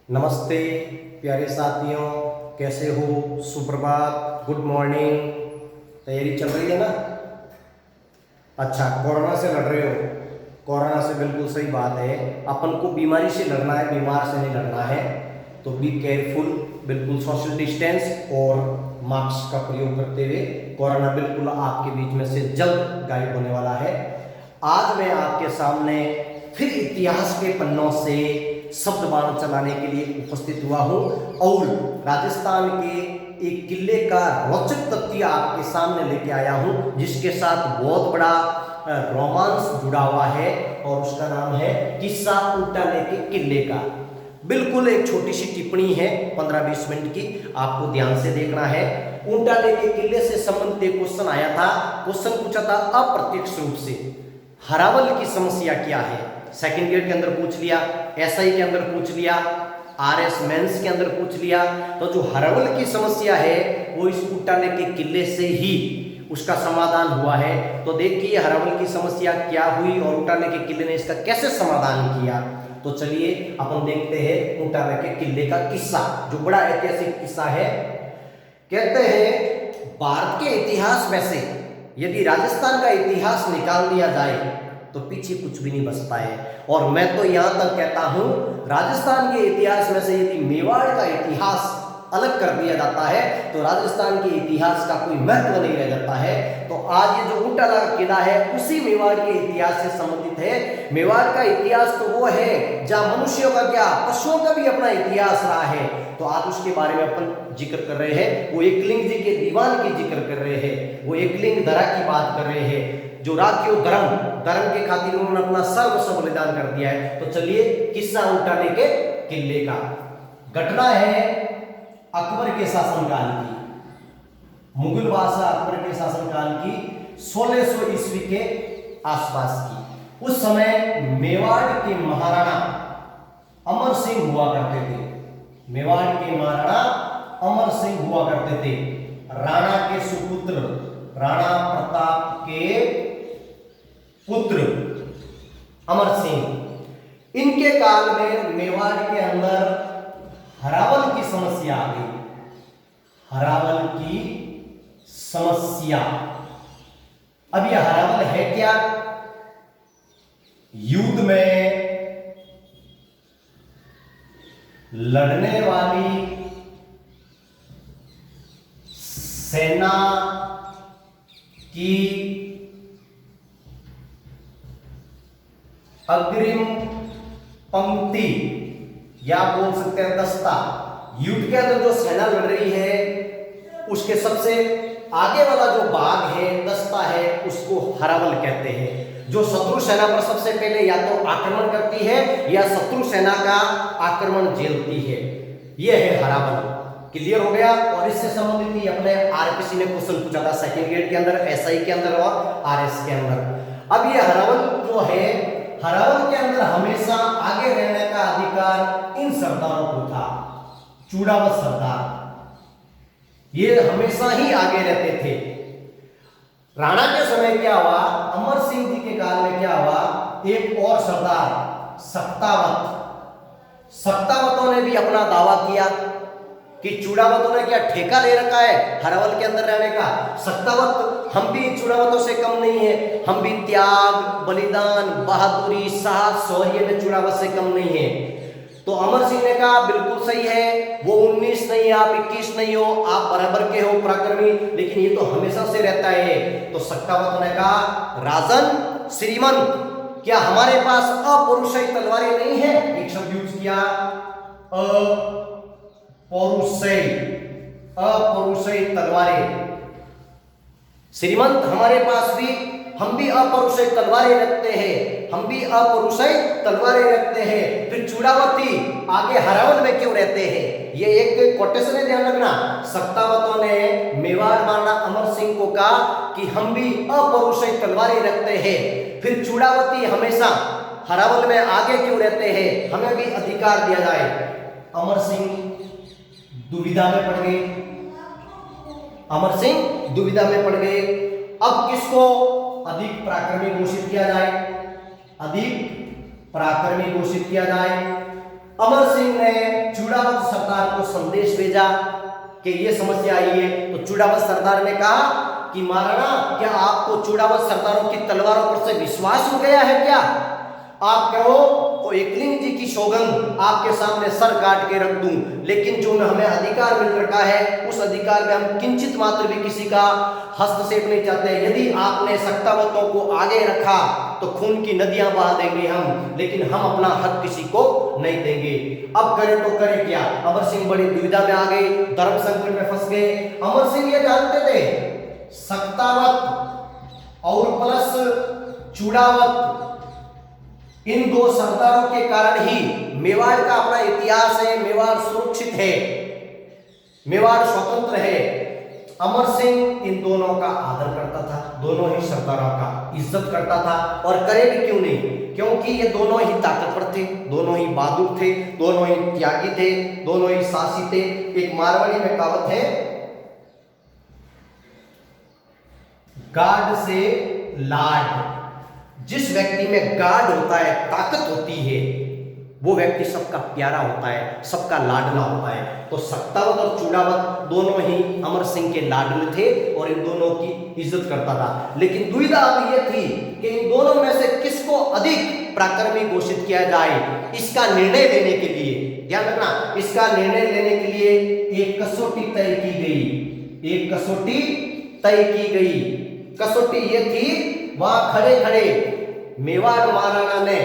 नमस्ते प्यारे साथियों, कैसे हो? सुप्रभात, गुड मॉर्निंग। तैयारी चल रही है ना? अच्छा, कोरोना से लड़ रहे हो? कोरोना से बिल्कुल सही बात है। अपन को बीमारी से लड़ना है, बीमार से नहीं लड़ना है। तो बी केयरफुल, बिल्कुल सोशल डिस्टेंस और मास्क का प्रयोग करते हुए। कोरोना बिल्कुल आपके बीच में से जल्द गायब होने वाला है। आज मैं आपके सामने फिर इतिहास के पन्नों से शब्द बाण चलाने के लिए उपस्थित हुआ हूं और राजस्थान के एक किले का रोचक तथ्य आपके सामने लेके आया हूं, जिसके साथ बहुत बड़ा रोमांस जुड़ा हुआ है और उसका नाम है किस्सा ऊंटाले के किले का। बिल्कुल एक छोटी सी टिप्पणी है, 15-20 मिनट की, आपको ध्यान से देखना है। ऊंटाले के किले से संबंधित एक क्वेश्चन आया था। क्वेश्चन पूछा था अप्रत्यक्ष रूप से, हरावल की समस्या क्या है? सेकंड ग्रेड के अंदर पूछ लिया, एसआई के अंदर पूछ लिया, आरएस मेंस के अंदर पूछ लिया। तो जो हरावल की समस्या है वो इस ऊंटाले के किले से ही उसका समाधान हुआ है। तो देखिए हरावल की समस्या क्या हुई और ऊंटाले के किले ने इसका कैसे समाधान किया। तो चलिए अपन देखते हैं ऊंटाले के किले का किस्सा, जो बड़ा ऐतिहासिक किस्सा है। कहते हैं भारत के इतिहास में से यदि राजस्थान का इतिहास निकाल दिया जाए तो पीछे कुछ भी नहीं बचता है। और मैं तो यहां तक कहता हूं, राजस्थान के इतिहास में से यदि मेवाड़ का इतिहास अलग कर दिया जाता है तो राजस्थान के इतिहास का कोई महत्व नहीं रह जाता है। तो आज ये जो ऊंटाला का किला है उसी मेवाड़ के इतिहास से संबंधित है। मेवाड़ का इतिहास तो वो है जहां मनुष्यों का क्या, पशुओं का भी अपना इतिहास रहा है। तो आज उसके बारे में अपन जिक्र कर रहे हैं। वो एकलिंग जी के दीवान की जिक्र कर रहे हैं, वो एकलिंग दरा की बात कर रहे हैं, जो राखियो धर्म के खातिर उन्होंने अपना सर्वस्व बलिदान कर दिया है। तो चलिए किस्सा ऊंटाले के किले का। घटना है अकबर के शासनकाल की, मुगल बादशाह अकबर के शासनकाल की 1600 ईस्वी के आसपास की। उस समय मेवाड़ के महाराणा अमर सिंह हुआ करते थे। मेवाड़ के महाराणा अमर सिंह हुआ करते थे, राणा के सुपुत्र, राणा प्रताप के पुत्र अमर सिंह। इनके काल में मेवाड़ के अंदर हरावल की समस्या आ गई। हरावल की समस्या। अब यह हरावल है क्या? युद्ध में लड़ने वाली सेना की अग्रिम पंक्ति या बोल सकते हैं दस्ता। युद्ध के अंदर जो सेना लड़ रही है उसके सबसे आगे वाला जो भाग है, दस्ता है, उसको हरावल कहते हैं। जो शत्रु सेना पर सबसे पहले या तो आक्रमण करती है या शत्रु सेना का आक्रमण झेलती है, यह है हरावल। क्लियर हो गया? और इससे संबंधित ही अपने आरपीसी ने क्वेश्चन पूछा था सेकंड ग्रेड के अंदर, एसआई के अंदर और आरएस के अंदर। अब ये हरावल जो है, हरावल के अंदर हमेशा आगे रहने का अधिकार इन सरदारों को था। चूड़ावत सरदार ये हमेशा ही आगे रहते थे। राणा के समय क्या हुआ, अमर सिंह जी के काल में क्या हुआ, एक और सरदार सत्तावतों ने भी अपना दावा किया कि चूड़ावतों ने क्या ठेका ले रखा है हरावल के अंदर रहने का। सत्तावत हम भी चूड़ावतों से कम नहीं है, हम भी त्याग, बलिदान, बहादुरी, साहस, शौर्य में चूड़ावत से कम नहीं है। तो अमर सिंह ने कहा बिल्कुल सही है, वो 19 नहीं, आप 21 नहीं हो, आप बराबर के हो पराक्रमी, लेकिन ये तो हमेशा से रहता है। तो सत्तावतों ने कहा राजन श्रीमंत, क्या हमारे पास अपौरुषेय तलवारें नहीं है? एक शब्द यूज किया, अपौरुषेय तलवारें। श्रीमंत हमारे पास भी, हम भी अपौरुषेय तलवारें रखते हैं, हम भी अपौरुषेय तलवारें रखते हैं। फिर चूड़ावती आगे हरावल में क्यों रहते हैं? ये एक कोटेशन है, ध्यान रखना। सत्तावतों ने मेवाड़ महाराणा अमर सिंह को कहा कि हम भी अपौरुषेय तलवारें रखते हैं, फिर चूड़ावती हमेशा हरावल में आगे क्यों रहते हैं, हमें भी अधिकार दिया जाए। अमर सिंह दुविधा में पड़ गए, अमर सिंह दुविधा में पड़ गए। अब किसको अधिक पराक्रमी घोषित किया जाए? अधिक पराक्रमी घोषित किया जाए। अमर सिंह ने चूड़ावत सरदार को संदेश भेजा कि ये समस्या आई है। तो चूड़ावत सरदार ने कहा कि महाराणा, क्या आपको चूड़ावत सरदारों की तलवारों पर से विश्वास हो गया है क्या? आप कहो तो एकलिंग जी की सौगंध आपके सामने सर काट के रख दूं, लेकिन जो हमें अधिकार मिल रखा है उस अधिकार में हम किंचित मात्र भी किसी का हस्तक्षेप नहीं चाहते। यदि आपने सत्तावतों को आगे रखा तो खून की नदियां बहा देंगे हम, लेकिन हम अपना हक किसी को नहीं देंगे। अब करें तो करें क्या? अमर सिंह बड़ी दुविधा में आ गए, धर्म संकट में फंस गए। अमर सिंह ये जानते थे सत्तावत और प्लस चूड़ावत, इन दो सरदारों के कारण ही मेवाड़ का अपना इतिहास है, मेवाड़ सुरक्षित है, मेवाड़ स्वतंत्र है। अमर सिंह इन दोनों का आदर करता था, दोनों ही सरदारों का इज्जत करता था। और करे भी क्यों नहीं? क्योंकि ये दोनों ही ताकतवर थे, दोनों ही बहादुर थे, दोनों ही त्यागी थे, दोनों ही साहसी थे। एक मारवाड़ी में कहावत है, गार्ड से लाड। जिस व्यक्ति में गार्ड होता है, ताकत होती है, वो व्यक्ति सबका प्यारा होता है, सबका लाडला होता है। तो सत्तावत और चूड़ावत दोनों ही अमर सिंह के लाडले थे और इन दोनों की इज्जत करता था। लेकिन दुविधा अब ये थी कि इन दोनों में से किसको अधिक पराक्रमी घोषित किया जाए। इसका निर्णय लेने के लिए, ध्यान रखना, इसका निर्णय लेने के लिए एक कसौटी तय की गई, एक कसौटी तय की गई। कसौटी ये थी, वहां खड़े खड़े मेवाड़ महाराणा ने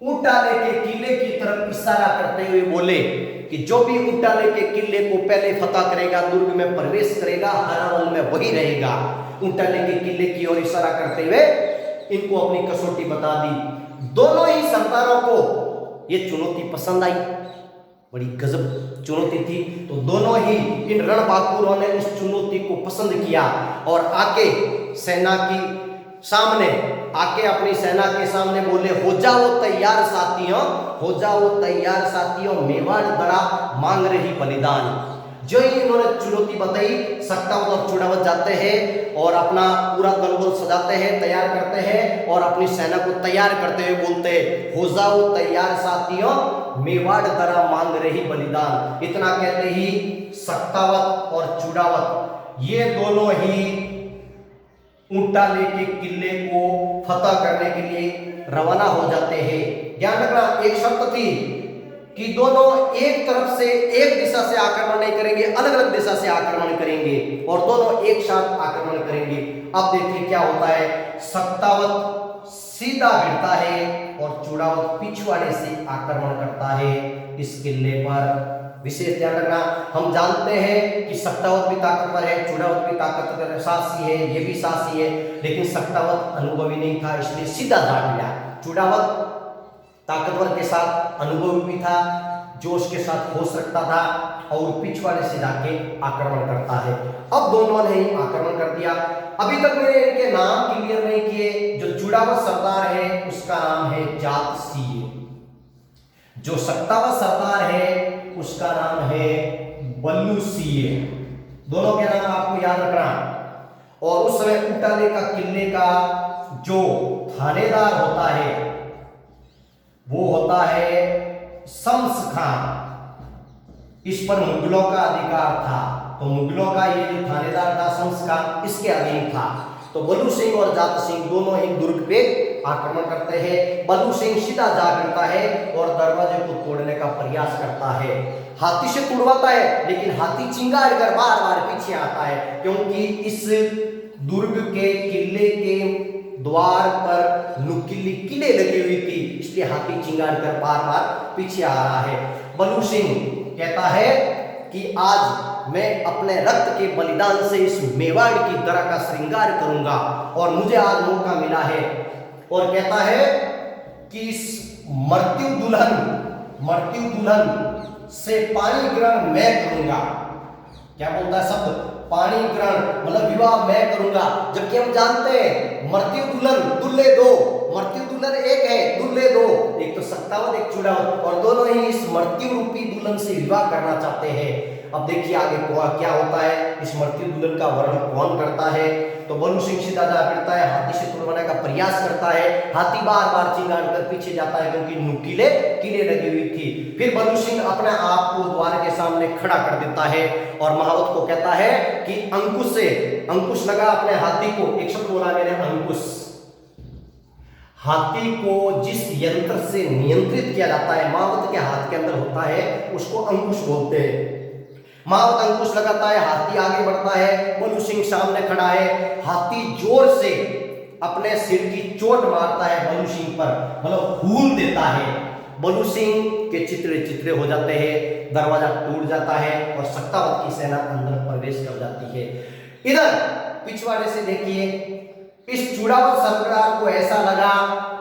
ऊंटाले के किले की तरफ इशारा करते हुए बोले कि जो भी ऊंटाले के किले को पहले फतह करेगा, दुर्ग में प्रवेश करेगा, हरावल में वही रहेगा। ऊंटाले के किले की ओर इशारा करते हुए इनको अपनी कसौटी बता दी। दोनों ही सरदारों को ये चुनौती पसंद आई, बड़ी गजब चुनौती थी। तो दोनों ही इन रणबांकुरों ने इस चुनौती को पसंद किया और आके सेना की सामने, आके अपनी सेना के सामने बोले, हो जाओ तैयार साथियों, हो जाओ तैयार साथियों, मेवाड़ दरा मांग रही बलिदान। जो ही इन्होंने चुनौती बताई, सत्तावत और चूड़ावत जाते हैं और अपना पूरा दलबल सजाते हैं, तैयार करते हैं और अपनी सेना को तैयार करते हुए बोलते हैं, हो जाओ तैयार साथियों, मेवाड़ दरा मांग रही बलिदान। इतना कहते ही सत्तावत और चूड़ावत ये दोनों ही ऊंटाले के किले को फतह करने के लिए रवाना हो जाते हैं। ध्यान रखना, एक शर्त थी कि दोनों एक तरफ से, एक दिशा से आक्रमण नहीं करेंगे, अलग अलग दिशा से आक्रमण करेंगे और दोनों एक साथ आक्रमण करेंगे। अब देखिए क्या होता है, सत्तावत सीधा भिड़ता है और चूड़ावत पिछवाड़े से आक्रमण करता है इस किले पर। विशेष ध्यान रखना, हम जानते हैं कि सत्तावत भी ताकतवर है, चूड़ावत भी ताकतवर, साहसी है, ये भी साहसी है, लेकिन सत्तावत अनुभवी नहीं था, इसलिए सीधा जा मिला। चूड़ावत ताकतवर के साथ अनुभव भी था, जोश के साथ होश रखता था और पिछवाड़े से जाके आक्रमण करता है। अब दोनों ने ही आक्रमण कर दिया। अभी तक मैंने इनके नाम क्लियर नहीं किए। जो चूड़ावत सरदार है उसका नाम है जात सिंह, जो सत्तावत सरदार है उसका नाम है बल्लू सिंह। दोनों के नाम आपको याद रखना। और उस समय ऊंटाले का किले का जो थानेदार होता है वो होता है शम्स खान। इस पर मुगलों का अधिकार था, तो मुगलों का ये जो थानेदार था शम्स खान, इसके अधीन था। तो बल्लू सिंह और जात सिंह दोनों ही दुर्ग पे आक्रमण करते हैं। बल्लू सिंह सीधा जा गिरता है और दरवाजे को तोड़ने का प्रयास करता है। हाथी से तुड़वाता है, लेकिन हाथी चिंगार कर बार बार पीछे आता है, क्योंकि इस दुर्ग के किले के द्वार पर नुकीली किले लगी हुई थी, इसलिए हाथी चिंगार कर बार बार पीछे आ रहा है। बल्लू सिंह कहता है कि आज मैं अपने रक्त के बलिदान से इस मेवाड़ की दरा का श्रृंगार करूंगा और मुझे आज मौका मिला है। और कहता है कि इस मृत्यु दुल्हन से पानी ग्रहण मैं करूंगा। क्या बोलता है शब्द? पानी ग्रहण, मतलब विवाह मैं करूंगा। जबकि हम जानते हैं मृत्यु दुल्हन दुल्हे दो, मृत्यु दुल्हन एक है, दुल्हे दो, एक तो सत्तावत एक चूड़ावत, और दोनों ही इस मृत्यु रूपी दुल्हन से विवाह करना चाहते हैं। अब देखिए आगे क्या होता है। इस मृत्यु दुल्हन का वर्णन कौन करता है? तो बलू सिंह सीधा जा गिरता है, हाथी से तुड़वाने का प्रयास करता है, हाथी बार बार चिंगाड़ कर पीछे जाता है क्योंकि नुकीले कीले लगी हुई थी। फिर बलू सिंह अपने आप को द्वार के सामने खड़ा कर देता है और महावत को कहता है कि अंकुश से, अंकुश लगा अपने हाथी को, एक शब्द बोला मैंने अंकुश, हाथी को जिस यंत्र से नियंत्रित किया जाता है महावत के हाथ के अंदर होता है उसको अंकुश बोलते हैं। महावत अंकुश लगाता है, हाथी आगे बढ़ता है, बलू सिंह सामने खड़ा है, हाथी जोर से अपने सिर की चोट मारता है बलू सिंह पर, मतलब हूल देता है। बलू सिंह के चित्रे चित्रे हो जाते हैं, दरवाजा टूट जाता है और सक्तावत की सेना अंदर प्रवेश कर जाती है। इधर पिछवाड़े से देखिए, इस चूड़ावत सरदार को ऐसा लगा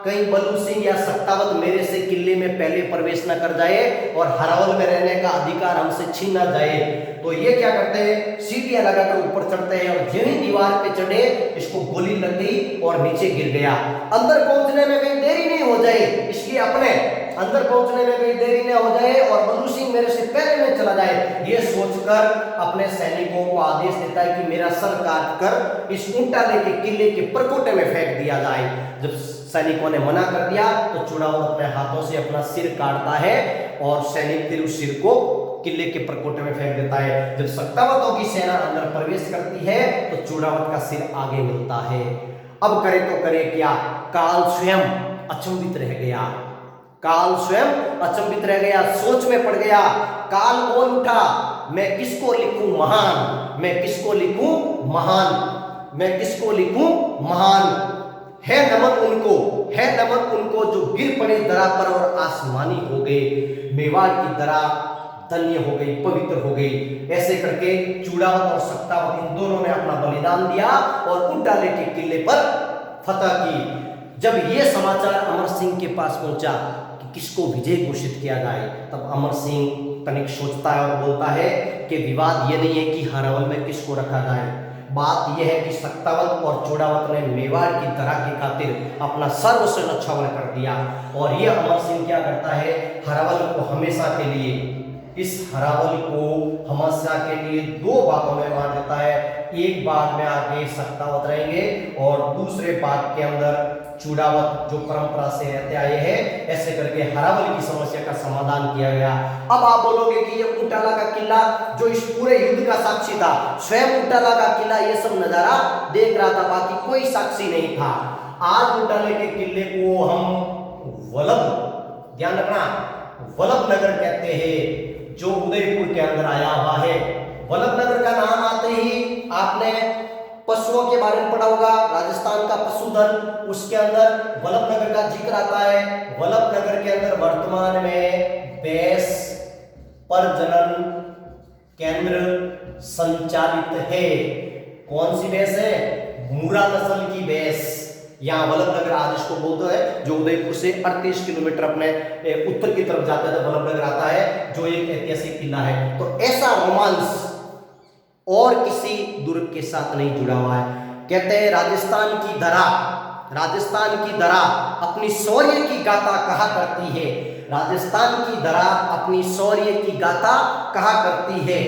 कहीं बलू सिंह या सक्तावत मेरे से किले में पहले प्रवेश न कर जाए और हरावल में रहने का अधिकार हमसे छीन न जाए। तो ये क्या करते हैं, सीढ़ियां लगाकर ऊपर चढ़ते हैं और जैसे दीवार पे चढ़े इसको गोली लग गई और नीचे गिर गया। अंदर पहुंचने में कहीं देरी नहीं हो जाए, इसलिए अपने अंदर पहुंचने में कहीं देरी न हो जाए और बलू सिंह मेरे से पहले में चला जाए, ये सोचकर अपने सैनिकों को आदेश देता है कि मेरा सर काट कर इस ऊंटाले के किले के परकोटे में फेंक दिया जाए। जब सैनिकों ने मना कर दिया तो चूड़ावत अपने हाथों से अपना सिर काटता है और सैनिक फिर उस सिर को किले के परकोटे में फेंक देता है। जब सक्तावतों की सेना अंदर प्रवेश करती है तो चूड़ावत का सिर आगे मिलता है। अब करे तो करे क्या, काल स्वयं अचंभित रह गया, काल स्वयं अचंभित रह गया, सोच में पड़ गया। काल बोल उठा, मैं किसको लिखूं महान, मैं किसको लिखूं महान, मैं किसको लिखूं महान। है नमन उनको, है नमन उनको जो गिर पड़े दरा पर और आसमानी हो गए, मेवाड़ की दरा धन्य हो गई, पवित्र हो गई। ऐसे करके चूड़ावत और सक्तावत इन दोनों ने अपना बलिदान दिया और ऊंटाले के किले पर फतह की। जब यह समाचार अमर सिंह के पास पहुंचा कि किसको विजय घोषित किया जाए, तब अमर सिंह तनिक सोचता है और बोलता है कि विवाद यह नहीं है कि हरावल में किसको रखा जाए, बात यह है कि सक्तावत और चूड़ावत ने मेवाड़ की दरा की खातिर अपना सर्वस्व न्यौछावर कर दिया। और यह अमर सिंह क्या करता है, हरावल को हमेशा के लिए, इस हरावल को हमेशा के लिए दो भागों में बांट देता है। एक भाग में आगे सक्तावत रहेंगे और दूसरे भाग के अंदर चूड़ावत जो परंपरा से रहते आए हैं। ऐसे करके हरावल की समस्या का समाधान किया गया। अब आप बोलोगे कि ये ऊंटाला का किला जो इस पूरे युद्ध का साक्षी था, स्वयं ऊंटाला का किला ये सब नजारा देख रहा था, बाकी कोई साक्षी नहीं था। आज ऊंटाले के किले को हम वल्लभ, ध्यान रखना, वल्लभ नगर कहते हैं, जो उदयपुर के अंदर आया हुआ है। वल्लभ नगर का नाम आते ही आपने पशुओं के बारे में पढ़ा होगा, राजस्थान का पशुधन, उसके अंदर वल्लभ नगर का जिक्र आता है। वल्लभ नगर के अंदर वर्तमान में भैंस प्रजनन केंद्र संचालित है। कौन सी भैंस है, मूरा नस्ल की भैंस। यहाँ वल्लभ नगर आज इसको बोलते हैं, जो उदयपुर से 38 किलोमीटर अपने उत्तर की तरफ जाता है तो वल्लभ नगर आता है, जो एक ऐतिहासिक किला है। तो ऐसा रोमांस और किसी दुर्ग के साथ नहीं जुड़ा हुआ है। कहते हैं राजस्थान की धरा, राजस्थान की धरा अपनी शौर्य की गाथा कहा करती है, राजस्थान की धरा अपनी शौर्य की गाथा कहा करती है।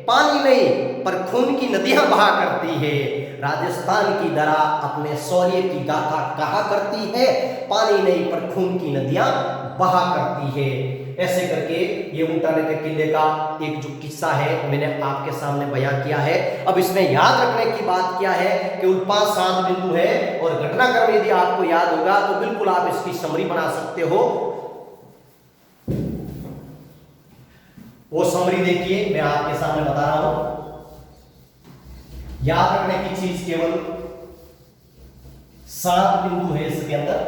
पानी नहीं पर खून की नदियां बहा करती है। राजस्थान की धरा अपने शौर्य की गाथा कहा करती है, पानी नहीं पर खून की नदियां बहा करती है। ऐसे करके ये ऊंटाले के किले का एक जो किस्सा है मैंने आपके सामने बयां किया है। अब इसमें याद रखने की बात क्या है कि उन 5-7 बिंदु है और घटनाक्रम यदि आपको याद होगा तो बिल्कुल आप इसकी समरी बना सकते हो। वो समरी देखिए, मैं आपके सामने बता रहा हूं। याद रखने की चीज केवल 7 बिंदु है इसके अंदर।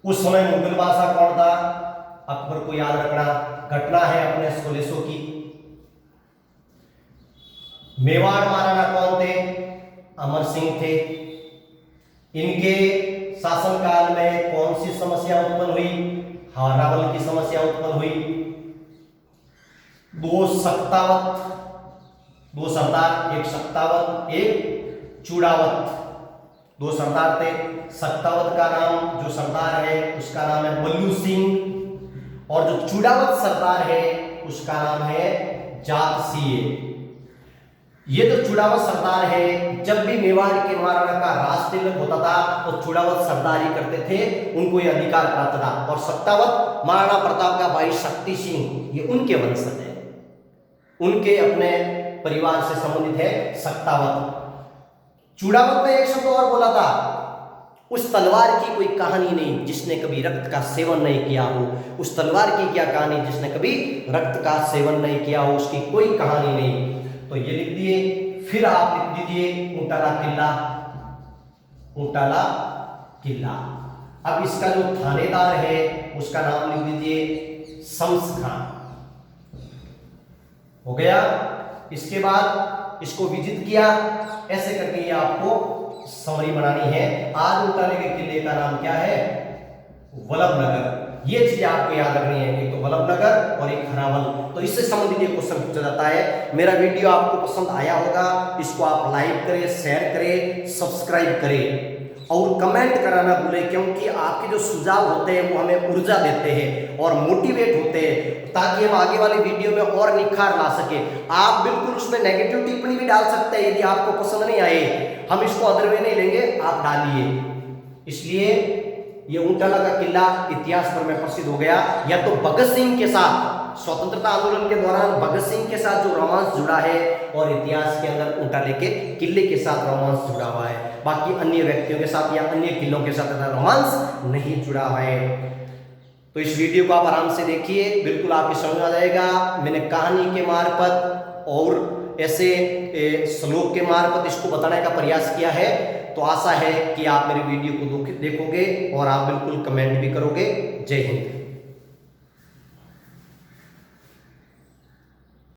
उस समय मुगल बादशाह कौन था, अकबर को याद रखना। घटना है अपने 1600 की। मेवाड़ महाराणा कौन थे, अमर सिंह थे। इनके शासनकाल में कौन सी समस्या उत्पन्न हुई, हरावल की समस्या उत्पन्न हुई। दो सक्तावत, दो सरदार, एक सक्तावत एक चूड़ावत, दो सरदार थे। सक्तावत का नाम जो सरदार है उसका नाम है बल्लू सिंह और जो चूड़ावत सरदार है उसका नाम है जात सिंह। ये जो चुड़ावत सरदार है, जब भी मेवाड़ के महाराणा का राज तिलक होता था तो चुड़ावत सरदार ही करते थे, उनको ये अधिकार प्राप्त था। और सत्तावत महाराणा प्रताप का भाई शक्ति सिंह, ये उनके वंशज है, उनके अपने परिवार से संबंधित है सत्तावत। चुड़ावत ने एक शब्द और बोला था, उस तलवार की कोई कहानी नहीं जिसने कभी रक्त का सेवन नहीं किया हो। उस तलवार की क्या कहानी जिसने कभी रक्त का सेवन नहीं किया हो, उसकी कोई कहानी नहीं। तो ये लिख दिए। फिर आप लिख दीजिए ऊंटाला किला, ऊंटाला किला। अब इसका जो थानेदार है उसका नाम लिख दीजिए शम्स खान। हो गया। इसके बाद इसको विजिट किया, ऐसे करके ये आपको समरी बनानी है। आज ऊंटाले के किले का नाम क्या है? वल्लभनगर। ये चीजें आपको याद रखनी है, एक तो वल्लभनगर और एक हरावल। तो इससे संबंधित एक क्वेश्चन पूछा जाता है। मेरा वीडियो आपको पसंद आया होगा, इसको आप लाइक करें, शेयर करें, सब्सक्राइब करें और कमेंट कराना भूलें, क्योंकि आपके जो सुझाव होते हैं वो हमें ऊर्जा देते हैं और मोटिवेट होते हैं, ताकि हम आगे वाले वीडियो में और निखार ला सके। आप बिल्कुल उसमें नेगेटिव टिप्पणी भी डाल सकते हैं, यदि आपको पसंद नहीं आए, हम इसको अदर वे नहीं लेंगे, आप डालिए। इसलिए ये ऊंटाला का किला इतिहास पर में प्रसिद्ध हो गया। या तो भगत सिंह के साथ, स्वतंत्रता आंदोलन के दौरान भगत सिंह के साथ जो रोमांस जुड़ा है, और इतिहास के अंदर ऊंटाले के किले के साथ रोमांस जुड़ा हुआ है। बाकी अन्य व्यक्तियों के साथ या अन्य किलों के साथ रोमांस नहीं जुड़ा हुआ है। तो इस वीडियो को आप आराम से देखिए, बिल्कुल आपकी समझ आ जाएगा। मैंने कहानी के मार्फत और ऐसे श्लोक के मार्फत इसको बताने का प्रयास किया है। तो आशा है कि आप मेरे वीडियो को देखोगे और आप बिल्कुल कमेंट भी करोगे। जय हिंद।